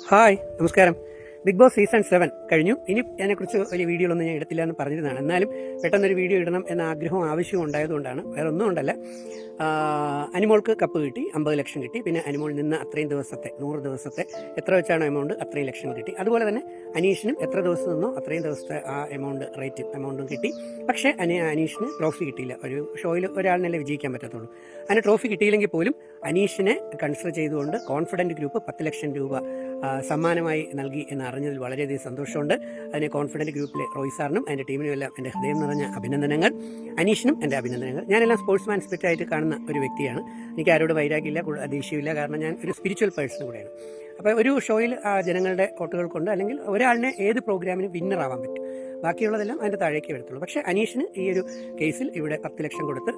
Hi, നമസ്കാരം. Big boss season 7 കഴിഞ്ഞു. ഇനി അതിനെക്കുറിച്ച് വലിയ വീഡിയോകളൊന്നും ഞാൻ എടുത്തില്ല എന്ന് പറഞ്ഞിരുന്നതാണ്. എന്നാലും പെട്ടെന്നൊരു വീഡിയോ ഇടണം എന്ന ആഗ്രഹവും ആവശ്യവും ഉണ്ടായതുകൊണ്ടാണ്. വേറെ ഒന്നും കൊണ്ടല്ല. അനിമോൾക്ക് കപ്പ് കിട്ടി, 50 ലക്ഷം കിട്ടി. പിന്നെ അനിമോൾ നിന്ന് അത്രയും ദിവസത്തെ 100 ദിവസത്തെ എത്ര വെച്ചാണോ എമൗണ്ട് അത്രയും ലക്ഷങ്ങൾ കിട്ടി. അതുപോലെ തന്നെ അനീഷിനും എത്ര ദിവസം നിന്നോ അത്രയും ദിവസത്തെ ആ എമൗണ്ടും കിട്ടി. പക്ഷേ അനീഷിന് ട്രോഫി കിട്ടിയില്ല. ഒരു ഷോയിൽ ഒരാളിനല്ലേ വിജയിക്കാൻ പറ്റത്തുള്ളൂ. അതിന് ട്രോഫി കിട്ടിയില്ലെങ്കിൽ പോലും അനീഷിനെ കൺസിഡർ ചെയ്തുകൊണ്ട് കോൺഫിഡൻറ്റ് ഗ്രൂപ്പ് 10 ലക്ഷം രൂപ സമ്മാനമായി നൽകി എന്ന് അറിഞ്ഞതിൽ വളരെയധികം സന്തോഷമുണ്ട്. അതിന് കോൺഫിഡൻറ്റ് ഗ്രൂപ്പിലെ റോയ് സാറിനും അതിൻ്റെ ടീമിനും എല്ലാം എൻ്റെ ഹൃദയം നിറഞ്ഞ അഭിനന്ദനങ്ങൾ. അനീഷിനും എൻ്റെ അഭിനന്ദനങ്ങൾ. ഞാനെല്ലാം സ്പോർട്സ്മാൻ സ്പിരിറ്റായിട്ട് കാണുന്ന ഒരു വ്യക്തിയാണ്. എനിക്ക് ആരോട് വൈരാഗ്യമില്ല, ദേഷ്യമില്ല. കാരണം ഞാൻ ഒരു സ്പിരിച്വൽ പേഴ്സൺ കൂടെയാണ്. അപ്പോൾ ഒരു ഷോയിൽ ജനങ്ങളുടെ വോട്ടുകൾ കൊണ്ട് അല്ലെങ്കിൽ ഒരാളിനെ ഏത് പ്രോഗ്രാമിനും വിന്നറാവാൻ പറ്റും. ബാക്കിയുള്ളതെല്ലാം അതിൻ്റെ താഴേക്ക് വരത്തുള്ളൂ. പക്ഷേ അനീഷിന് ഈ ഒരു കേസിൽ ഇവിടെ 10 ലക്ഷം കൊടുത്ത്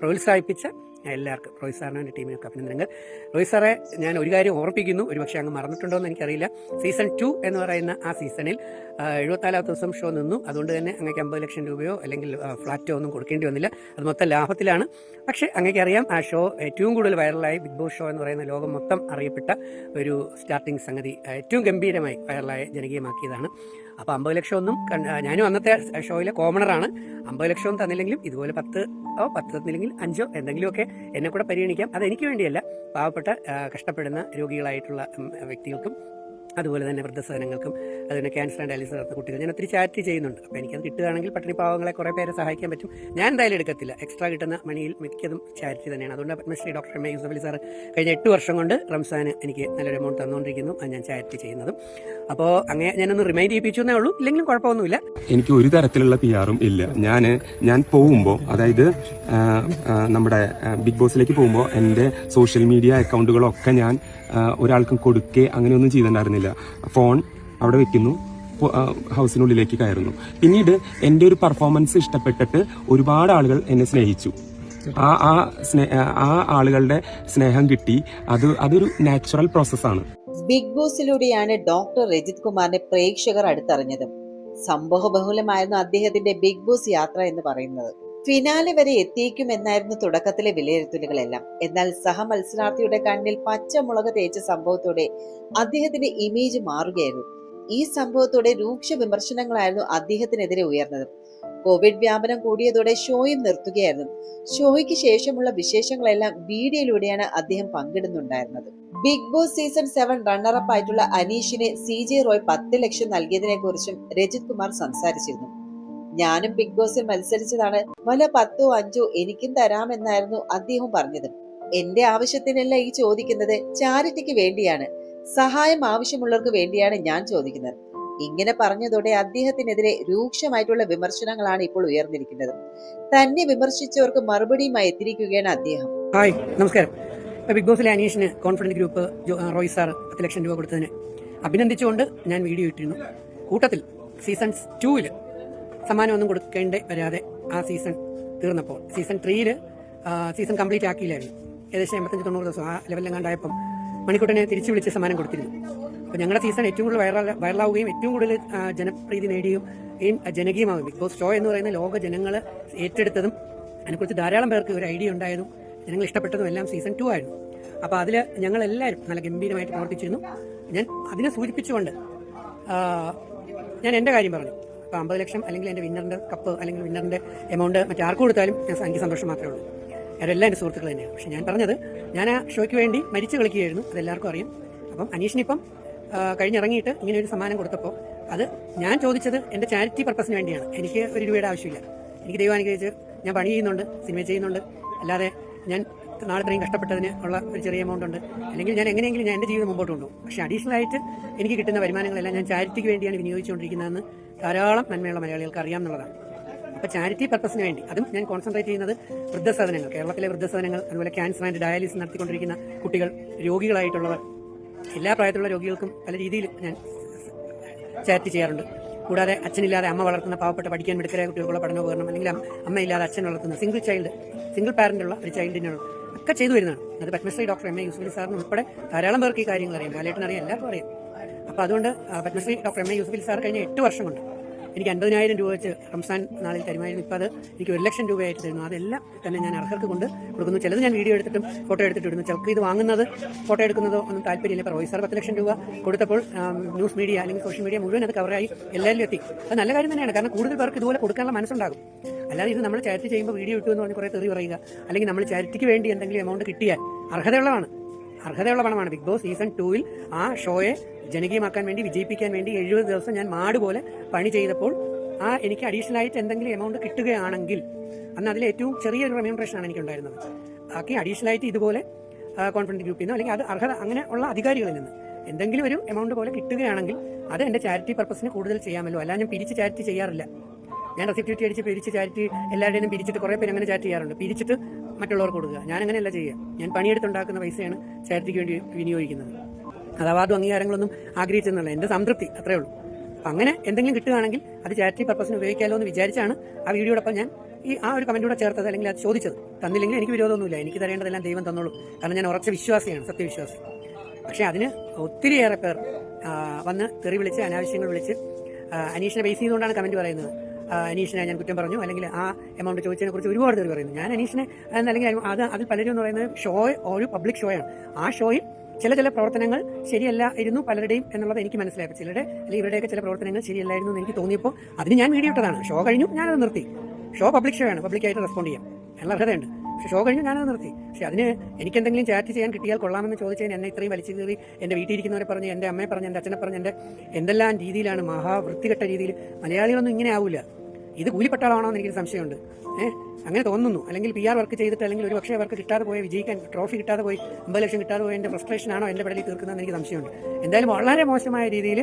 പ്രോത്സാഹിപ്പിച്ച എല്ലാവർക്കും റോയ് സാറിനും എൻ്റെ ടീമിനൊക്കെ അഭിനന്ദനങ്ങൾ. റോയ് സാറെ ഞാൻ ഒരു കാര്യം ഓർപ്പിക്കുന്നു, ഒരുപക്ഷെ അങ്ങ് മറന്നിട്ടുണ്ടോ എന്ന് എനിക്കറിയില്ല. സീസൺ 2 എന്ന് പറയുന്ന ആ സീസണിൽ 74 ദിവസം ഷോ നിന്നു. അതുകൊണ്ട് തന്നെ അങ്ങേക്ക് 50 ലക്ഷം രൂപയോ അല്ലെങ്കിൽ ഫ്ലാറ്റോ ഒന്നും കൊടുക്കേണ്ടി വന്നില്ല. അത് മൊത്തം ലാഭത്തിലാണ്. പക്ഷേ അങ്ങേക്കറിയാം, ആ ഷോ ഏറ്റവും കൂടുതൽ വൈറലായി ബിഗ് ബോസ് ഷോ എന്ന് പറയുന്ന ലോകം മൊത്തം അറിയപ്പെട്ട ഒരു സ്റ്റാർട്ടിംഗ് സംഗതി ഏറ്റവും ഗംഭീരമായി വൈറലായി ജനകീയമാക്കിയതാണ്. അപ്പോൾ 50 ലക്ഷം ഒന്നും ഞാനും അന്നത്തെ ഷോയിലെ കോമണറാണ്. 50 ലക്ഷവും തന്നില്ലെങ്കിലും ഇതുപോലെ 10 തന്നില്ലെങ്കിൽ 5 എന്തെങ്കിലുമൊക്കെ എന്നെ കൂടെ പരിഗണിക്കാം. അതെനിക്ക് വേണ്ടിയല്ല, പാവപ്പെട്ട കഷ്ടപ്പെടുന്ന രോഗികളായിട്ടുള്ള വ്യക്തികൾക്കും അതുപോലെ തന്നെ വൃദ്ധസദനങ്ങൾക്കും അതുപോലെ ക്യാൻസർ ആൻഡ് ഡയാലിസിസ് നടത്തുന്ന കുട്ടികൾ ഞാൻ ഒത്തിരി ചാരിറ്റി ചെയ്യുന്നുണ്ട്. അപ്പോൾ എനിക്കത് കിട്ടുകയാണെങ്കിൽ പട്ടിണി പാവങ്ങളെ കുറേ പേരെ സഹായിക്കാൻ പറ്റും. ഞാൻ എന്തായാലും എടുക്കത്തില്ല. എക്സ്ട്രാ കിട്ടുന്ന മണിയിൽ മിക്കതും ചാരിറ്റി തന്നെയാണ്. അതുകൊണ്ട് Padmashri doctor M A Yusuff Ali sir കഴിഞ്ഞ 8 വർഷം കൊണ്ട് റംസാന് എനിക്ക് നല്ലൊരു എമൗണ്ട് തന്നുകൊണ്ടിരിക്കുന്നു. അത് ഞാൻ ചാരിറ്റി ചെയ്യുന്നതും. അപ്പോൾ അങ്ങനെ ഞാനൊന്ന് റിമൈൻഡ് ചെയ്യിപ്പിച്ചു എന്നേ ഉള്ളൂ. ഇല്ലെങ്കിലും കുഴപ്പമൊന്നുമില്ല. എനിക്ക് ഒരു തരത്തിലുള്ള PR-ഉം ഇല്ല. ഞാൻ പോകുമ്പോൾ, അതായത് നമ്മുടെ ബിഗ് ബോസിലേക്ക് പോകുമ്പോൾ എൻ്റെ സോഷ്യൽ മീഡിയ അക്കൗണ്ടുകളൊക്കെ ഞാൻ ഒരാൾക്കും കൊടുക്കേ അങ്ങനെയൊന്നും ചെയ്തിട്ടുണ്ടായിരുന്നില്ല. ഫോൺ അവിടെ വെക്കുന്നു, ഹൗസിനുള്ളിലേക്ക് കയറുന്നു. പിന്നീട് എൻ്റെ ഒരു പെർഫോമൻസ് ഇഷ്ടപ്പെട്ടിട്ട് ഒരുപാട് ആളുകൾ എന്നെ സ്നേഹിച്ചു. ആ ആളുകളുടെ സ്നേഹം കിട്ടി. അതൊരു നാച്ചുറൽ പ്രോസസ്സാണ്. ബിഗ് ബോസിലൂടെയാണ് ഡോക്ടർ രജിത് കുമാറിനെ പ്രേക്ഷകർ അടുത്തറിഞ്ഞത്. സംഭവബഹുലമായിരുന്നു അദ്ദേഹത്തിന്റെ ബിഗ് ബോസ് യാത്ര എന്ന് പറയുന്നത്. ഫിനാലെ വരെ എത്തിക്കുമെന്നായിരുന്നു തുടക്കത്തിലെ വിലയിരുത്തലുകളെല്ലാം. എന്നാൽ സഹമത്സരാർത്ഥിയുടെ കണ്ണിൽ പച്ചമുളക് തേച്ച സംഭവത്തോടെ അദ്ദേഹത്തിന്റെ ഇമേജ് മാറുകയായിരുന്നു. ഈ സംഭവത്തോടെ രൂക്ഷ വിമർശനങ്ങളായിരുന്നു അദ്ദേഹത്തിനെതിരെ ഉയർന്നത്. കോവിഡ് വ്യാപനം കൂടിയതോടെ ഷോയും നിർത്തുകയായിരുന്നു. ഷോയ്ക്ക് ശേഷമുള്ള വിശേഷങ്ങളെല്ലാം വീഡിയോയിലൂടെയാണ് അദ്ദേഹം പങ്കിടുന്നുണ്ടായിരുന്നത്. ബിഗ് ബോസ് സീസൺ 7 റണ്ണറപ്പ് ആയിട്ടുള്ള അനീഷിന് CJ റോയ് 10 ലക്ഷം നൽകിയതിനെ കുറിച്ചും രജിത് കുമാർ സംസാരിച്ചിരുന്നു. ഞാനും ബിഗ് ബോസിൽ മത്സരിച്ചതാണ്, വല്ല 10ഓ 5ഓ എനിക്കും തരാമെന്നായിരുന്നു അദ്ദേഹം പറഞ്ഞത്. എന്റെ ആവശ്യത്തിനല്ല ഈ ചോദിക്കുന്നത്, ചാരിറ്റിക്ക് വേണ്ടിയാണ്, സഹായം ആവശ്യമുള്ളവർക്ക് വേണ്ടിയാണ് ഞാൻ ചോദിക്കുന്നത്. ഇങ്ങനെ പറഞ്ഞതോടെ അദ്ദേഹത്തിനെതിരെ രൂക്ഷമായിട്ടുള്ള വിമർശനങ്ങളാണ് ഇപ്പോൾ ഉയർന്നിരിക്കുന്നത്. തന്നെ വിമർശിച്ചവർക്ക് മറുപടിയുമായി എത്തിയിരിക്കുകയാണ് അദ്ദേഹം. ഹായ്, നമസ്കാരം. ബിഗ് ബോസിലെ അനീഷിന് കോൺഫിഡൻറ്റ് ഗ്രൂപ്പ് റോയ് സാർ 10 ലക്ഷം രൂപ കൊടുത്തതിന് അഭിനന്ദിച്ചുകൊണ്ട് ഞാൻ വീഡിയോ ഇട്ടിരുന്നു. കൂട്ടത്തിൽ സീസൺ 2 സമ്മാനമൊന്നും കൊടുക്കേണ്ടി വരാതെ ആ സീസൺ തീർന്നപ്പോൾ സീസൺ 3 സീസൺ കംപ്ലീറ്റ് ആക്കിയില്ലായിരുന്നു. ഏകദേശം 85-90 ദിവസം ആ ലെവലിലെങ്ങാണ്ടായപ്പം മണിക്കൂട്ടനെ തിരിച്ചു വിളിച്ച് സമ്മാനം കൊടുത്തിരുന്നു. അപ്പോൾ ഞങ്ങളുടെ സീസൺ ഏറ്റവും കൂടുതൽ വൈറലാവുകയും ഏറ്റവും കൂടുതൽ ജനപ്രീതി നേടുകയും ജനകീയമാകും. ബിഗ് ബോസ് ഷോ എന്ന് പറയുന്ന ലോക ജനങ്ങൾ ഏറ്റെടുത്തതും അതിനെക്കുറിച്ച് ധാരാളം പേർക്ക് ഒരു ഐഡിയ ഉണ്ടായതും ജനങ്ങൾ ഇഷ്ടപ്പെട്ടതും എല്ലാം സീസൺ 2 ആയിരുന്നു. അപ്പോൾ അതിൽ ഞങ്ങളെല്ലാവരും നല്ല ഗംഭീരമായിട്ട് പ്രവർത്തിച്ചിരുന്നു. ഞാൻ അതിനെ സൂചിപ്പിച്ചുകൊണ്ട് ഞാൻ എൻ്റെ കാര്യം പറഞ്ഞു. അപ്പോൾ 50 ലക്ഷം അല്ലെങ്കിൽ എൻ്റെ വിന്നറിൻ്റെ കപ്പ് അല്ലെങ്കിൽ വിന്നറിൻ്റെ എമൗണ്ട് മറ്റാർക്ക് കൊടുത്താലും എനിക്ക് സന്തോഷം മാത്രമേ ഉള്ളൂ. അവരെല്ലാം എൻ്റെ സുഹൃത്തുക്കൾ തന്നെയാണ്. പക്ഷേ ഞാൻ പറഞ്ഞത്, ഞാൻ ആ ഷോയ്ക്ക് വേണ്ടി മരിച്ചു കളിക്കുകയായിരുന്നു. അതെല്ലാവർക്കും അറിയാം. അപ്പം അനീഷിനിപ്പം കഴിഞ്ഞിറങ്ങിയിട്ട് ഇങ്ങനെ ഒരു സമ്മാനം കൊടുത്തപ്പോൾ അത് ഞാൻ ചോദിച്ചത് എൻ്റെ ചാരിറ്റി പർപ്പസിന് വേണ്ടിയാണ്. എനിക്ക് 1 രൂപയുടെ ആവശ്യമില്ല. എനിക്ക് ദൈവം അനുഗ്രഹിച്ച് ഞാൻ പണി ചെയ്യുന്നുണ്ട്, സിനിമ ചെയ്യുന്നുണ്ട്. അല്ലാതെ ഞാൻ നാളെ ഇത്രയും കഷ്ടപ്പെട്ടതിന് ഉള്ള ഒരു ചെറിയ എമൗണ്ട് ഉണ്ട്. അല്ലെങ്കിൽ ഞാൻ എങ്ങനെയെങ്കിലും ഞാൻ എൻ്റെ ജീവിതം മുമ്പോട്ട് കൊണ്ടുപോകും. പക്ഷേ അഡീഷണൽ ആയിട്ട് എനിക്ക് കിട്ടുന്ന വരുമാനങ്ങളെല്ലാം ഞാൻ ചാരിറ്റിക്ക് വേണ്ടിയാണ് വിനിയോഗിച്ചുകൊണ്ടിരിക്കുന്നതെന്ന് ധാരാളം നന്മയുള്ള മലയാളികൾക്ക് അറിയാമെന്നുള്ളതാണ്. അപ്പോൾ ചാരിറ്റി പർപ്പസിന് വേണ്ടി അതും ഞാൻ കോൺസെൻട്രേറ്റ് ചെയ്യുന്നത് വൃദ്ധസദനങ്ങൾ, കേരളത്തിലെ വൃദ്ധസദനങ്ങൾ, അതുപോലെ ക്യാൻസർ ആൻഡ് ഡയാലിസിസ് നടത്തിക്കൊണ്ടിരിക്കുന്ന കുട്ടികൾ, രോഗികളായിട്ടുള്ളവർ, എല്ലാ പ്രായത്തിലുള്ള രോഗികൾക്കും പല രീതിയിൽ ഞാൻ ചാരിറ്റി ചെയ്യാറുണ്ട്. കൂടാതെ അച്ഛനില്ലാതെ അമ്മ വളർത്തുന്ന പാവപ്പെട്ട പഠിക്കാൻ മിടുക്കരായ കുട്ടികൾക്കുള്ള പഠനോപകരണം, അല്ലെങ്കിൽ അമ്മയില്ലാതെ അച്ഛൻ വളർത്തുന്ന സിംഗിൾ പാരൻ്റുള്ള ഒരു ചൈൽഡിനുള്ള ഒക്കെ ചെയ്തു വരുന്നതാണ്. അത് Padmashri doctor M A Yusuff Ali സാറിന് ഉൾപ്പെടെ ധാരാളം പേർക്ക് ഈ കാര്യങ്ങൾ അറിയാം. ലാലേട്ടൻ അറിയാം, എല്ലാവർക്കും അറിയാം. അപ്പോൾ അതുകൊണ്ട് Padmashri doctor M A Yusuff Ali sir കഴിഞ്ഞ 8 വർഷം കൊണ്ട് എനിക്ക് 50,000 രൂപ വെച്ച് റംസാൻ നാളിൽ തരുമായിരുന്നു. ഇപ്പോൾ അത് എനിക്ക് 1,00,000 രൂപയായിട്ട് തരുന്നു. അതെല്ലാം തന്നെ ഞാൻ അർഹർക്ക് കൊണ്ട് കൊടുക്കുന്നു. ചിലത് ഞാൻ വീഡിയോ എടുത്തിട്ടും ഫോട്ടോ എടുത്തിട്ട് ഇടുന്നു. ചിലർക്ക് ഇത് വാങ്ങുന്നത് ഫോട്ടോ എടുക്കുന്നതോ ഒന്നും താല്പര്യമില്ല. ഇപ്പോൾ റോയ് സാർ 10 ലക്ഷം രൂപ കൊടുത്തപ്പോൾ ന്യൂസ് മീഡിയ അല്ലെങ്കിൽ സോഷ്യൽ മീഡിയ മുഴുവൻ അത് കവറായി എല്ലാവരിലും എത്തി. അത് നല്ല കാര്യം തന്നെയാണ്. കാരണം കൂടുതൽ പേർക്ക് ഇതുപോലെ കൊടുക്കാനുള്ള മനസ്സുണ്ടാകും. അല്ലാതെ ഇത് നമ്മൾ ചാരിറ്റി ചെയ്യുമ്പോൾ വീഡിയോ ഇട്ടു എന്ന് പറഞ്ഞ് കുറേ തെറി പറയുക, അല്ലെങ്കിൽ നമ്മൾ ചാരിറ്റിക്ക് വേണ്ടി എന്തെങ്കിലും എമൗണ്ട് കിട്ടിയാൽ അർഹതയുള്ള പണമാണ്. ബിഗ് ബോസ് സീസൺ 2-ൽ ആ ഷോയെ ജനകീയമാക്കാൻ വേണ്ടി, വിജയിപ്പിക്കാൻ വേണ്ടി 70 ദിവസം ഞാൻ മാട് പോലെ പണി ചെയ്തപ്പോൾ എനിക്ക് അഡീഷണൽ ആയിട്ട് എന്തെങ്കിലും എമൗണ്ട് കിട്ടുകയാണെങ്കിൽ അന്ന് അതിൽ ഏറ്റവും ചെറിയൊരു റെമ്യൂണറേഷനാണ് എനിക്കുണ്ടായിരുന്നത്. ബാക്കി അഡീഷണൽ ആയിട്ട് ഇതുപോലെ കോൺഫിഡൻസ് ഗ്രൂപ്പിൽ നിന്നോ അല്ലെങ്കിൽ അത് അർഹത അങ്ങനെ ഉള്ള അധികാരികളിൽ നിന്ന് എന്തെങ്കിലും ഒരു എമൗണ്ട് പോലെ കിട്ടുകയാണെങ്കിൽ അത് എൻ്റെ ചാരിറ്റി പർപ്പസിന് കൂടുതൽ ചെയ്യാമല്ലോ. അല്ല, ഞാൻ പിരിച്ച് ചാരിറ്റി ചെയ്യാറില്ല. ഞാൻ റെസിപ്റ്റ് അടിച്ച് പിരിച്ച് ചാരിറ്റി എല്ലാവരുടെയും പിരിച്ചിട്ട് കുറേ പേര് അങ്ങനെ ചാറ്റ് ചെയ്യാറുണ്ട്. പിരിച്ചിട്ട് മറ്റുള്ളവർക്ക് കൊടുക്കുക. ഞാൻ അങ്ങനെയല്ല ചെയ്യുക. ഞാൻ പണിയെടുത്തുണ്ടാക്കുന്ന പൈസയാണ് ചാരിറ്റിക്ക് വേണ്ടി വിനിയോഗിക്കുന്നത്. അത് അവാർഡും അംഗീകാരങ്ങളൊന്നും ആഗ്രഹിച്ചെന്നല്ല, എൻ്റെ സംതൃപ്തി അത്രേ ഉള്ളൂ. അപ്പം അങ്ങനെ എന്തെങ്കിലും കിട്ടുകയാണെങ്കിൽ അത് ചാരിറ്റി പർപ്പസിന് ഉപയോഗിക്കാമല്ലോ എന്ന് വിചാരിച്ചാണ് ആ വീഡിയോടൊപ്പം ഞാൻ ആ ഒരു കമൻറ്റൂടെ ചേർത്തത്, അല്ലെങ്കിൽ അത് ചോദിച്ചത്. തന്നില്ലെങ്കിൽ എനിക്ക് വിരോധമൊന്നുമില്ല. എനിക്ക് തരേണ്ടതെല്ലാം ദൈവം തന്നോളൂ. കാരണം ഞാൻ ഉറച്ച വിശ്വാസിയാണ്, സത്യവിശ്വാസി. പക്ഷേ അതിന് ഒത്തിരിയേറെ പേർ വന്ന് തെറി വിളിച്ച്, അനാവശ്യങ്ങൾ വിളിച്ച്, അനീഷിനെ ബേസ് ചെയ്തുകൊണ്ടാണ് കമൻറ്റ് പറയുന്നത്. അനീഷിനെ ഞാൻ കുറ്റം പറഞ്ഞു, അല്ലെങ്കിൽ ആ എമൗണ്ട് ചോദിച്ചതിനെ കുറിച്ച് ഒരുപാട് തെറി പറയുന്നു. ഞാൻ അനീഷിനെ അല്ലെങ്കിൽ അതിൽ പലരും എന്ന് പറയുന്നത് ഒരു പബ്ലിക് ഷോയാണ്. ആ ഷോയിൽ ചില പ്രവർത്തനങ്ങൾ ശരിയല്ലായിരുന്നു പലരുടെയും എന്നുള്ളത് എനിക്ക് മനസ്സിലായി. ചിലരുടെ അല്ലെങ്കിൽ ഇവരുടെയൊക്കെ ചില പ്രവർത്തനങ്ങൾ ശരിയല്ലായിരുന്നു എന്ന് എനിക്ക് തോന്നിയപ്പോൾ അതിന് ഞാൻ വീഡിയോ ഇട്ടതാണ്. ഷോ കഴിഞ്ഞു, ഞാനത് നിർത്തി. ഷോ പബ്ലിക് ഷോ ആണ്, പബ്ലിക്കായിട്ട് റെസ്പോണ്ട് ചെയ്യാം എന്നുള്ള അർഹതയുണ്ട്. പക്ഷേ ഷോ കഴിഞ്ഞു, ഞാനത് നിർത്തി. പക്ഷേ അതിന് എനിക്കെന്തെങ്കിലും ചാറ്റ് ചെയ്യാൻ കിട്ടിയാൽ കൊള്ളാമെന്ന് ചോദിച്ചതിന് എന്നെ ഇത്രയും വലിച്ചു കയറി എൻ്റെ വീട്ടിൽ ഇരിക്കുന്നവരെ പറഞ്ഞ്, എൻ്റെ അമ്മയെ പറഞ്ഞ്, എൻ്റെ അച്ഛനെ പറഞ്ഞ്, എൻ്റെ എന്തെല്ലാം രീതിയിലാണ്, മഹാവൃത്തികെട്ട രീതിയിൽ. മലയാളികളൊന്നും ഇങ്ങനെ ആവില്ല. ഇത് കൂലിപ്പട്ടാളമാണോ എന്ന് എനിക്കൊരു സംശയമുണ്ട്. അങ്ങനെ തോന്നുന്നു. അല്ലെങ്കിൽ PR വർക്ക് ചെയ്തിട്ട്, അല്ലെങ്കിൽ ഒരു പക്ഷേ അവർക്ക് കിട്ടാതെ പോയി, വിജയിക്കാൻ ട്രോഫി കിട്ടാതെ പോയി, 50 ലക്ഷം കിട്ടാതെ പോയി എൻ്റെ ഫ്രസ്ട്രേഷനാണോ എൻ്റെ പടലിൽ തീർക്കുന്നതെന്ന് എനിക്ക് സംശയമുണ്ട്. എന്തായാലും വളരെ മോശമായ രീതിയിൽ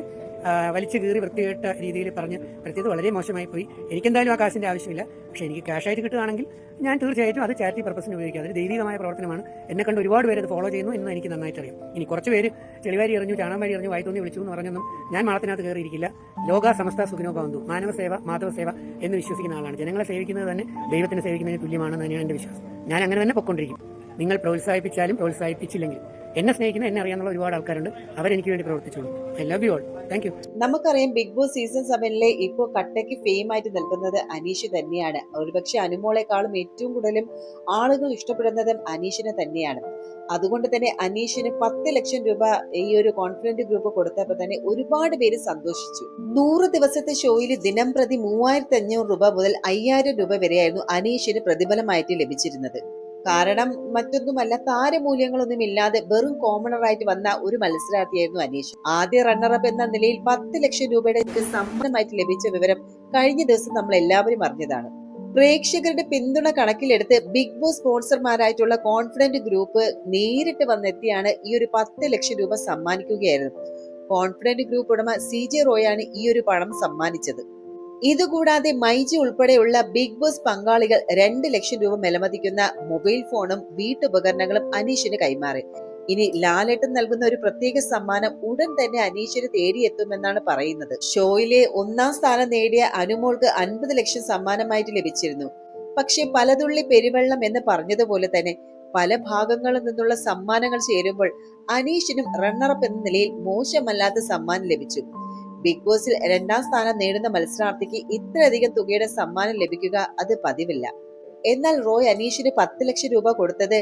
വലിച്ചു കീറി വൃത്തികെട്ട രീതിയിൽ പറഞ്ഞ് വരുത്തിയത് വളരെ മോശമായി പോയി. എനിക്കെന്തായാലും ആ കാശിൻ്റെ ആവശ്യമില്ല. പക്ഷേ എനിക്ക് ക്യാഷായിട്ട് കിട്ടുകയാണെങ്കിൽ ഞാൻ തീർച്ചയായിട്ടും അത് ചാരിറ്റി പർപ്പസിന് ഉപയോഗിക്കുക. അതൊരു ദൈവികമായ പ്രവർത്തനമാണ്. എന്നെ കണ്ട് ഒരുപാട് പേര് അത് ഫോളോ ചെയ്യുന്നു എന്ന് എനിക്ക് നന്നായിട്ട് അറിയാം. ഇനി കുറച്ച് പേര് ചെളിവാരി എറിഞ്ഞു, ചാണാവാരി എറിഞ്ഞു, വായിത്തോന്നി വിളിച്ചു എന്ന് പറഞ്ഞൊന്നും ഞാൻ മാളത്തിനകത്ത് കയറിയിരിക്കില്ല. ലോക സമസ്ത സുഖിനോ ഭവന്തു, മാനവസേവ മാധവസേവ എന്ന് വിശ്വസിക്കുന്ന ആളാണ്. ജനങ്ങളെ സേവിക്കുന്നത് തന്നെ ദൈവത്തിനെ സേവിക്കുന്നതിന് തുല്യമാണെന്ന് തന്നെയാണ് എൻ്റെ വിശ്വാസം. ഞാൻ അങ്ങനെ തന്നെ പൊയ്ക്കൊണ്ടിരിക്കും. നിങ്ങൾ പ്രോത്സാഹിപ്പിച്ചാലും പ്രോത്സാഹിപ്പിച്ചില്ലെങ്കിലും എന്നെ സ്നേഹിക്കുന്ന, എന്നെ അറിയാനുള്ള ഒരുപാട് ആൾക്കാരുണ്ട്. അവരെനിക്ക് വേണ്ടി പ്രവർത്തിച്ചോളൂ. I love you all. Thank you. നമുക്കറിയാം, ബിഗ് ബോസ് സീസൺ 7-ലെ ഇപ്പോൾ കട്ടയ്ക്ക് ഫെയിം ആയിട്ട് നിൽക്കുന്നത് അനീഷ് തന്നെയാണ്. ഒരുപക്ഷെ അനുമോളെക്കാളും ഏറ്റവും കൂടുതലും ആളുകൾ ഇഷ്ടപ്പെടുന്നതും അനീഷിനെ തന്നെയാണ്. അതുകൊണ്ട് തന്നെ അനീഷിന് 10 ലക്ഷം രൂപ ഈ ഒരു കോൺഫിഡന്റ് ഗ്രൂപ്പ് കൊടുത്തപ്പോൾ തന്നെ ഒരുപാട് പേര് സന്തോഷിച്ചു. 100 ദിവസത്തെ ഷോയിൽ ദിനം പ്രതി 3,500 രൂപ മുതൽ 5,000 രൂപ വരെയായിരുന്നു അനീഷിന് പ്രതിഫലമായിട്ട് ലഭിച്ചിരുന്നത്. കാരണം മറ്റൊന്നുമല്ല, താരമൂല്യങ്ങളൊന്നും ഇല്ലാതെ വെറും കോമണറായിട്ട് വന്ന ഒരു മത്സരാർത്ഥിയായിരുന്നു അനീഷ്. ആദ്യ റണ്ണറപ്പ് എന്ന നിലയിൽ 10 ലക്ഷം രൂപയുടെ സമ്മാനമായിട്ട് ലഭിച്ച വിവരം കഴിഞ്ഞ ദിവസം നമ്മൾ എല്ലാവരും അറിഞ്ഞതാണ്. പ്രേക്ഷകരുടെ പിന്തുണ കണക്കിലെടുത്ത് ബിഗ് ബോസ് സ്പോൺസർമാരായിട്ടുള്ള കോൺഫിഡന്റ് ഗ്രൂപ്പ് നേരിട്ട് വന്നെത്തിയാണ് ഈ ഒരു 10 ലക്ഷം രൂപ സമ്മാനിക്കുകയായിരുന്നു. കോൺഫിഡന്റ് ഗ്രൂപ്പ് ഉടമ CJ റോയാണ് ഈ ഒരു പണം സമ്മാനിച്ചത്. ഇതുകൂടാതെ മൈജി ഉൾപ്പെടെയുള്ള ബിഗ് ബോസ് പങ്കാളികൾ 2 ലക്ഷം രൂപ വിലമതിക്കുന്ന മൊബൈൽ ഫോണും വീട്ടുപകരണങ്ങളും അനീഷിന് കൈമാറി. ഇനി ലാലേട്ടൻ നൽകുന്ന ഒരു പ്രത്യേക സമ്മാനം ഉടൻ തന്നെ അനീഷിന് തേടിയെത്തുമെന്നാണ് പറയുന്നത്. ഷോയിലെ 1ാം സ്ഥാനം നേടിയ അനുമോൾക്ക് 50 ലക്ഷം സമ്മാനമായിട്ട് ലഭിച്ചിരുന്നു. പക്ഷെ പലതുള്ളി പെരുവെള്ളം എന്ന് പറഞ്ഞതുപോലെ തന്നെ പല ഭാഗങ്ങളിൽ നിന്നുള്ള സമ്മാനങ്ങൾ ചേരുമ്പോൾ അനീഷിനും റണ്ണറപ്പ് എന്ന നിലയിൽ മോശമല്ലാത്ത സമ്മാനം ലഭിച്ചു. ബിഗ് ബോസിൽ 2ാം സ്ഥാനം നേടുന്ന മത്സരാർത്ഥിക്ക് ഇത്രയധികം തുകയുടെ സമ്മാനം ലഭിക്കുക അത് പതിവില്ല. എന്നാൽ റോയ് അനീഷിന് 10 ലക്ഷം രൂപ കൊടുത്തത്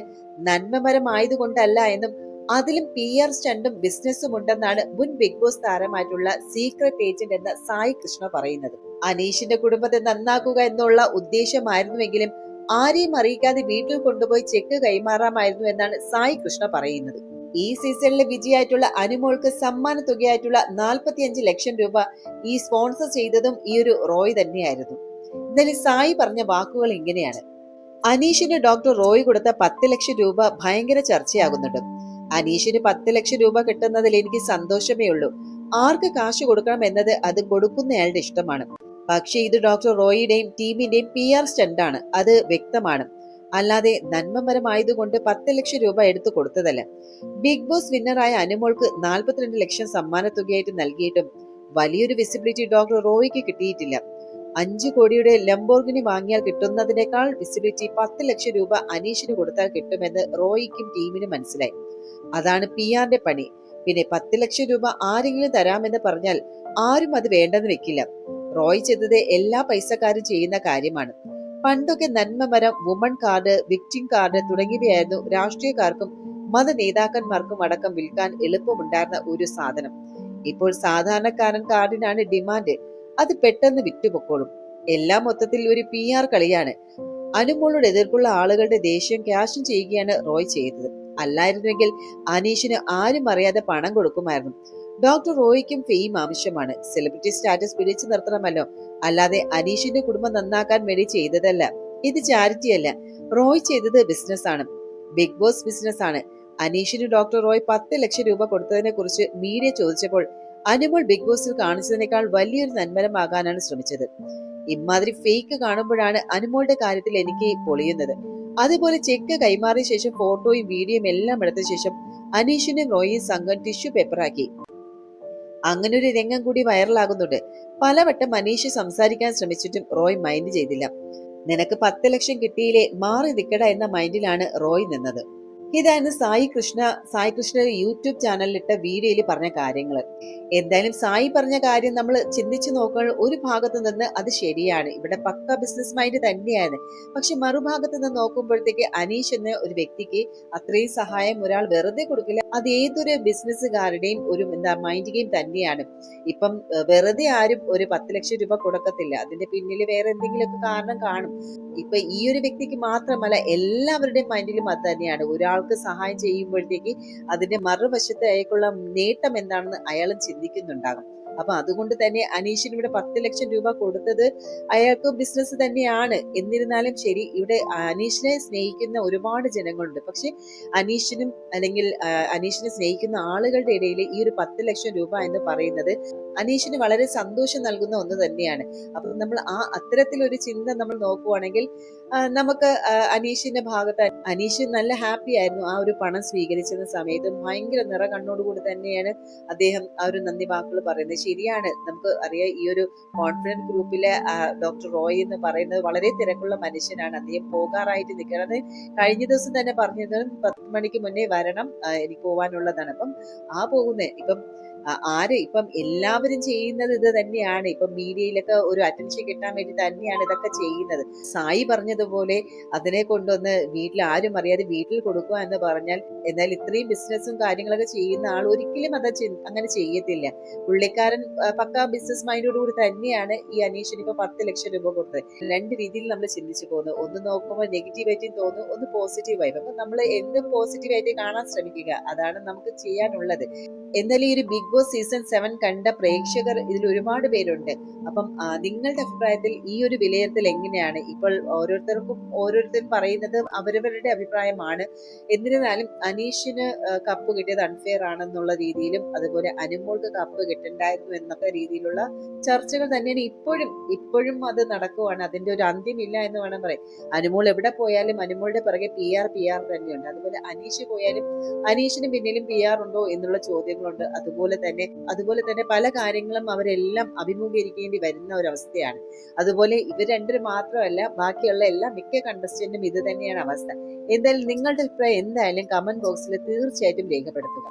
നന്മമരമായതുകൊണ്ടല്ല എന്നും അതിലും PR സ്റ്റണ്ടും ബിസിനസ്സും ഉണ്ടെന്നാണ് മുൻ ബിഗ് ബോസ് താരമായിട്ടുള്ള സീക്രട്ട് ഏജന്റ് എന്ന സായി കൃഷ്ണ പറയുന്നത്. അനീഷിന്റെ കുടുംബത്തെ നന്നാക്കുക എന്നുള്ള ഉദ്ദേശമായിരുന്നുവെങ്കിലും ആരെയും അറിയിക്കാതെ വീട്ടിൽ കൊണ്ടുപോയി ചെക്ക് കൈമാറാമായിരുന്നു എന്നാണ് സായി കൃഷ്ണ പറയുന്നത്. ഈ സീസണിലെ വിജയായിട്ടുള്ള അനുമോൾക്ക് സമ്മാന തുകയായിട്ടുള്ള 45 ലക്ഷം രൂപ ഈ സ്പോൺസർ ചെയ്തതും ഈ ഒരു റോയ് തന്നെയായിരുന്നു. എന്നാലും സായി പറഞ്ഞ വാക്കുകൾ ഇങ്ങനെയാണ്: അനീഷിന് ഡോക്ടർ റോയ് കൊടുത്ത 10 ലക്ഷം രൂപ ഭയങ്കര ചർച്ചയാകുന്നുണ്ട്. അനീഷിന് 10 ലക്ഷം രൂപ കിട്ടുന്നതിൽ എനിക്ക് സന്തോഷമേ ഉള്ളൂ. ആർക്ക് കാശ് കൊടുക്കണം എന്നത് അത് കൊടുക്കുന്നയാളുടെ ഇഷ്ടമാണ്. പക്ഷേ ഇത് ഡോക്ടർ റോയിയുടെയും ടീമിന്റെയും PR സ്റ്റണ്ടാണ്, അത് വ്യക്തമാണ്. അല്ലാതെ നന്മമരമായതുകൊണ്ട് 10 ലക്ഷം രൂപ എടുത്തു കൊടുത്തതല്ല. ബിഗ് ബോസ് വിന്നറായ അനുമോൾക്ക് 42 ലക്ഷം സമ്മാന തുകയായിട്ട് നൽകിയിട്ടും വലിയൊരു വിസിബിലിറ്റി ഡോക്ടർ റോയിക്ക് കിട്ടിയിട്ടില്ല. 5 കോടിയുടെ ലംബോർഗിനി വാങ്ങിയാൽ കിട്ടുന്നതിനേക്കാൾ വിസിബിലിറ്റി 10 ലക്ഷം രൂപ അനീഷിന് കൊടുത്താൽ കിട്ടുമെന്ന് റോയിക്കും ടീമിനും മനസ്സിലായി. അതാണ് PR-ന്റെ പണി. പിന്നെ 10 ലക്ഷം രൂപ ആരെങ്കിലും തരാമെന്ന് പറഞ്ഞാൽ ആരും അത് വേണ്ടെന്ന് വെക്കില്ല. റോയ് ചെയ്തത് എല്ലാ പൈസക്കാരും ചെയ്യുന്ന കാര്യമാണ്. പണ്ടൊക്കെ നന്മമരം, വുമൺ കാർഡ്, വിക്ടിം കാർഡ് തുടങ്ങിയവയായിരുന്നു രാഷ്ട്രീയക്കാർക്കും മത നേതാക്കന്മാർക്കും അടക്കം വിൽക്കാൻ എളുപ്പമുണ്ടായിരുന്ന ഒരു സാധനം. ഇപ്പോൾ സാധാരണക്കാരൻ കാർഡിനാണ് ഡിമാൻഡ്. അത് പെട്ടെന്ന് വിറ്റുപൊക്കോളും. എല്ലാം മൊത്തത്തിൽ ഒരു PR കളിയാണ്. അനുമോളോട് എതിർപ്പുള്ള ആളുകളുടെ ദേഷ്യം ക്യാഷും ചെയ്യുകയാണ് റോയ് ചെയ്തത്. അല്ലായിരുന്നെങ്കിൽ അനീഷിന് ആരും അറിയാതെ പണം കൊടുക്കുമായിരുന്നു. ഡോക്ടർ റോയ്ക്കും ഫെയിം ആവശ്യമാണ്. സെലിബ്രിറ്റി സ്റ്റാറ്റസ് പിടിച്ചു നിർത്തണമല്ലോ. അല്ലാതെ അനീഷിന്റെ കുടുംബം നന്നാക്കാൻ വേണ്ടി ചെയ്തതല്ല. ഇത് ചാരിറ്റി അല്ല. റോയ് ചെയ്തത് ബിസിനസ് ആണ്. ബിഗ് ബോസ് ബിസിനസ് ആണ്. അനീഷിന് ഡോക്ടർ റോയ് 10 ലക്ഷം രൂപ കൊടുത്തതിനെ കുറിച്ച് മീഡിയ ചോദിച്ചപ്പോൾ അനുമോൾ ബിഗ് ബോസിൽ കാണിച്ചതിനേക്കാൾ വലിയൊരു നന്മരമാകാനാണ് ശ്രമിച്ചത്. ഇമാതിരി ഫേക്ക് കാണുമ്പോഴാണ് അനുമോളുടെ കാര്യത്തിൽ എനിക്ക് പൊളിയുന്നത്. അതുപോലെ ചെക്ക് കൈമാറിയ ശേഷം ഫോട്ടോയും വീഡിയോയും എല്ലാം എടുത്ത ശേഷം അനീഷിനും റോയും സംഘം ടിഷ്യൂ പേപ്പറാക്കി. അങ്ങനെ ഒരു രംഗം കൂടി വൈറലാകുന്നുണ്ട്. പലവട്ടം അനീഷ് സംസാരിക്കാൻ ശ്രമിച്ചിട്ടും റോയ് മൈൻഡ് ചെയ്തില്ല. നിനക്ക് 10 ലക്ഷം കിട്ടിയില്ലേ, മാറി നിൽക്കട എന്ന മൈൻഡിലാണ് റോയ് നിന്നത്. ഇതായിരുന്നു സായി കൃഷ്ണ യൂട്യൂബ് ചാനലിലിട്ട വീഡിയോയിൽ പറഞ്ഞ കാര്യങ്ങൾ. എന്തായാലും സായി പറഞ്ഞ കാര്യം നമ്മൾ ചിന്തിച്ചു നോക്കുമ്പോൾ ഒരു ഭാഗത്ത് നിന്ന് അത് ശരിയാണ്, ഇവിടെ പക്ക ബിസിനസ് മൈൻഡ് തന്നെയാണ്. പക്ഷെ മറുഭാഗത്ത് നിന്ന് നോക്കുമ്പോഴത്തേക്ക് അനീഷ് എന്ന ഒരു വ്യക്തിക്ക് അത്രയും സഹായം ഒരാൾ വെറുതെ കൊടുക്കില്ല. അത് ഏതൊരു ബിസിനസ്സുകാരുടെയും ഒരു മൈൻഡ് ഗെയിം തന്നെയാണ്. ഇപ്പം വെറുതെ ആരും ഒരു 10 ലക്ഷം രൂപ കൊടുക്കത്തില്ല. അതിന്റെ പിന്നിൽ വേറെ എന്തെങ്കിലുമൊക്കെ കാരണം കാണും. ഇപ്പൊ ഈ ഒരു വ്യക്തിക്ക് മാത്രമല്ല, എല്ലാവരുടെയും മൈൻഡിലും അത് തന്നെയാണ്. ഒരാൾക്ക് സഹായം ചെയ്യുമ്പോഴത്തേക്ക് അതിന്റെ മറുവശത്ത് അയാൾക്കുള്ള നേട്ടം എന്താണെന്ന് അയാളും ചിന്തിക്കുന്നുണ്ടാകും. അപ്പൊ അതുകൊണ്ട് തന്നെ അനീഷിന് ഇവിടെ 10 ലക്ഷം രൂപ കൊടുത്തത് അയാൾക്ക് ബിസിനസ് തന്നെയാണ്. എന്നിരുന്നാലും ശരി, ഇവിടെ അനീഷിനെ സ്നേഹിക്കുന്ന ഒരുപാട് ജനങ്ങളുണ്ട്. പക്ഷെ അനീഷിനും അല്ലെങ്കിൽ അനീഷിനെ സ്നേഹിക്കുന്ന ആളുകളുടെ ഇടയിൽ ഈ ഒരു 10 ലക്ഷം രൂപ എന്ന് പറയുന്നത് അനീഷിന് വളരെ സന്തോഷം നൽകുന്ന ഒന്ന് തന്നെയാണ്. അപ്പൊ നമ്മൾ അത്തരത്തിലൊരു ചിന്ത നമ്മൾ നോക്കുവാണെങ്കിൽ നമുക്ക് അനീഷിന്റെ ഭാഗത്ത് അനീഷ് നല്ല ഹാപ്പി ആയിരുന്നു. ആ ഒരു പണം സ്വീകരിച്ചിരുന്ന സമയത്ത് ഭയങ്കര നിറകണ്ണോടുകൂടി തന്നെയാണ് അദ്ദേഹം ആ ഒരു നന്ദി വാക്കുകൾ പറയുന്നത്. ശരിയാണ്, നമുക്ക് അറിയാം ഈ ഒരു കോൺഫിഡൻസ് ഗ്രൂപ്പിലെ ഡോക്ടർ റോയ് എന്ന് പറയുന്നത് വളരെ തിരക്കുള്ള മനുഷ്യനാണ്. അദ്ദേഹം പോകാറായിട്ട് നിൽക്കുന്നത്. കഴിഞ്ഞ ദിവസം തന്നെ പറഞ്ഞത് 10 മണിക്ക് മുന്നേ വരണം, എനിക്ക് പോവാനുള്ളതാണ്. അപ്പം പോകുന്നത് ഇപ്പം എല്ലാവരും ചെയ്യുന്നത് ഇത് തന്നെയാണ്. ഇപ്പം മീഡിയയിലൊക്കെ ഒരു അറ്റൻഷൻ കിട്ടാൻ വേണ്ടി തന്നെയാണ് ഇതൊക്കെ ചെയ്യുന്നത്. സായി പറഞ്ഞതുപോലെ അതിനെ കൊണ്ടൊന്ന് വീട്ടിൽ ആരും അറിയാതെ വീട്ടിൽ കൊടുക്കുക എന്ന് പറഞ്ഞാൽ, എന്നാൽ ഇത്രയും ബിസിനസ്സും കാര്യങ്ങളൊക്കെ ചെയ്യുന്ന ആൾ ഒരിക്കലും അത് അങ്ങനെ ചെയ്യത്തില്ല. പുള്ളിക്കാരൻ പക്ക ബിസിനസ് മൈൻഡോടുകൂടി തന്നെയാണ് ഈ അനീഷിന് ഇപ്പൊ 10 ലക്ഷം രൂപ കൊടുത്തത്. 2 രീതിയിൽ നമ്മൾ ചിന്തിച്ചു പോകുന്നു. ഒന്ന് നോക്കുമ്പോൾ നെഗറ്റീവായിട്ടും തോന്നും, ഒന്ന് പോസിറ്റീവായിട്ടും. അപ്പൊ നമ്മൾ എന്തും പോസിറ്റീവായിട്ട് കാണാൻ ശ്രമിക്കുക, അതാണ് നമുക്ക് ചെയ്യാനുള്ളത്. എന്നാൽ ഈ ഒരു ബിഗ് ബോസ് സീസൺ 7 കണ്ട പ്രേക്ഷകർ ഇതിൽ ഒരുപാട് പേരുണ്ട്. അപ്പം നിങ്ങളുടെ അഭിപ്രായത്തിൽ ഈ ഒരു വിലയിരുത്തൽ എങ്ങനെയാണ്? ഇപ്പോൾ ഓരോരുത്തരും പറയുന്നത് അവരവരുടെ അഭിപ്രായമാണ്. എന്നിരുന്നാലും അനീഷിന് കപ്പ് കിട്ടിയത് അൺഫെയർ ആണെന്നുള്ള രീതിയിലും അതുപോലെ അനുമോൾക്ക് കപ്പ് കിട്ടണ്ടായിരുന്നു എന്നൊക്കെ രീതിയിലുള്ള ചർച്ചകൾ തന്നെയാണ് ഇപ്പോഴും അത് നടക്കുവാണ്. അതിന്റെ ഒരു അന്ത്യമില്ല എന്ന് വേണം പറയാം. അനുമോൾ എവിടെ പോയാലും അനുമോളുടെ പിറകെ PR തന്നെയുണ്ട്. അതുപോലെ അനീഷ് പോയാലും അനീഷിന് പിന്നിലും PR ഉണ്ടോ എന്നുള്ള ചോദ്യങ്ങളുണ്ട്. അതുപോലെ തന്നെ പല കാര്യങ്ങളും അവരെല്ലാം അഭിമുഖീകരിക്കേണ്ടി വരുന്ന ഒരു അവസ്ഥയാണ്. അതുപോലെ ഇവർ രണ്ടുപേരും മാത്രമല്ല, ബാക്കിയുള്ള മിക്ക കണ്ടസ്റ്റന്റും ഇത് തന്നെയാണ് അവസ്ഥ. എന്തായാലും നിങ്ങളുടെ അഭിപ്രായം എന്തായാലും കമന്റ് ബോക്സിൽ തീർച്ചയായിട്ടും രേഖപ്പെടുത്തുക.